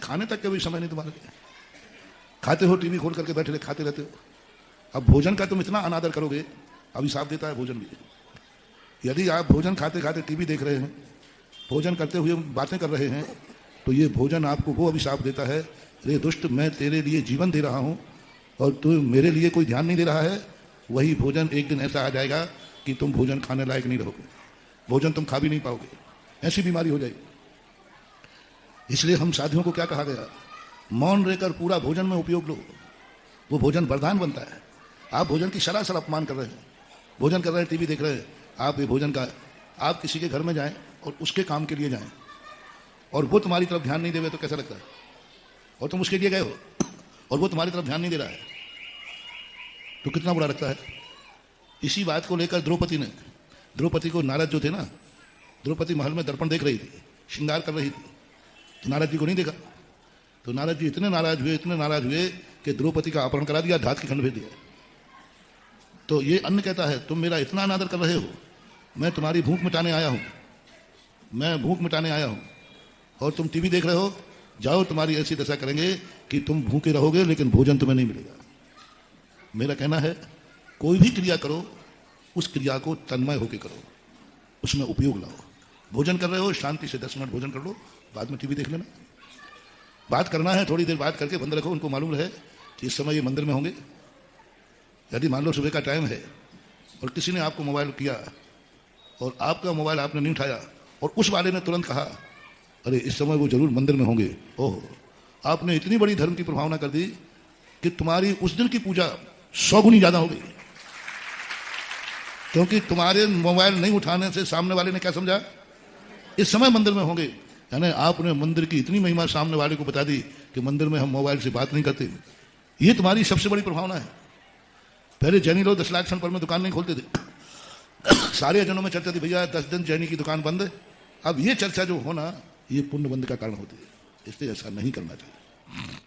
खाने तक का भी समय नहीं तुम्हारे लिए। खाते हो टीवी खोल करके बैठे खाते रहते हो। अब भोजन का तुम इतना अनादर करोगे, अभिशाप देता है भोजन भी। यदि आप भोजन खाते खाते टीवी देख रहे हैं, भोजन करते हुए बातें कर रहे हैं, तो ये भोजन आपको वो अभिशाप देता है, रे दुष्ट, मैं तेरे लिए जीवन दे रहा हूं और तू मेरे लिए कोई ध्यान नहीं दे रहा है। वही भोजन एक दिन ऐसा आ जाएगा कि तुम भोजन खाने लायक नहीं रहोगे, भोजन तुम खा भी नहीं पाओगे, ऐसी बीमारी हो जाएगी। इसलिए हम साधियों को क्या कहा गया, मौन रहकर पूरा भोजन में उपयोग लो, वो भोजन वरदान बनता है। आप भोजन की सरासर अपमान कर रहे हैं, भोजन कर रहे हैं, टीवी देख रहे हैं, आप ये भोजन का, आप किसी के घर में जाएं और उसके काम के लिए जाएं और वो तुम्हारी तरफ ध्यान नहीं देवे तो कैसा लगता है? और तुम उसके लिए गए हो और वो तुम्हारी तरफ ध्यान नहीं दे रहा है तो कितना बुरा लगता है। इसी बात को लेकर द्रौपदी को नारद जो थे ना, द्रौपदी महल में दर्पण देख रही थी, श्रृंगार कर रही थी, तो नारद जी को नहीं देखा। तो नारद जी इतने नाराज हुए कि द्रौपदी का अपहरण करा दिया, धात के खंड भेज दिया। तो ये अन्न कहता है, तुम मेरा इतना अनादर कर रहे हो, मैं तुम्हारी भूख मिटाने आया हूं, और तुम टीवी देख रहे हो, जाओ, तुम्हारी ऐसी दशा करेंगे कि तुम भूखे रहोगे लेकिन भोजन तुम्हें नहीं मिलेगा। मेरा कहना है, कोई भी क्रिया करो, उस क्रिया को तन्मय होकर करो, उसमें उपयोग लाओ। भोजन कर रहे हो, शांति से 10 मिनट भोजन कर लो, बाद में टीवी देख लेना। बात करना है, थोड़ी देर बात करके बंद रखो। उनको मालूम रहे कि इस समय ये मंदिर में होंगे। यदि मान लो सुबह का टाइम है और किसी ने आपको मोबाइल किया और आपका मोबाइल आपने नहीं उठाया और उस वाले ने तुरंत कहा, अरे इस समय वो जरूर मंदिर में होंगे, ओह, आपने इतनी बड़ी धर्म की प्रभावना कर दी कि तुम्हारी उस दिन की पूजा 100 गुनी ज्यादा हो गई। क्योंकि तुम्हारे मोबाइल नहीं उठाने से सामने वाले ने क्या समझा, इस समय मंदिर में होंगे। यानी आपने मंदिर की इतनी महिमा सामने वाले को बता दी कि मंदिर में हम मोबाइल से बात नहीं करते। ये तुम्हारी सबसे बड़ी प्रभावना है। पहले जैनी लोग 10 लाख क्षण पर में दुकान नहीं खोलते थे, सारे जनों में चर्चा थी, भैया 10 दिन जैनी की दुकान बंद है। अब ये चर्चा जो होना, ये पुण्य बंद का कारण होती है। इसलिए ऐसा नहीं करना चाहिए।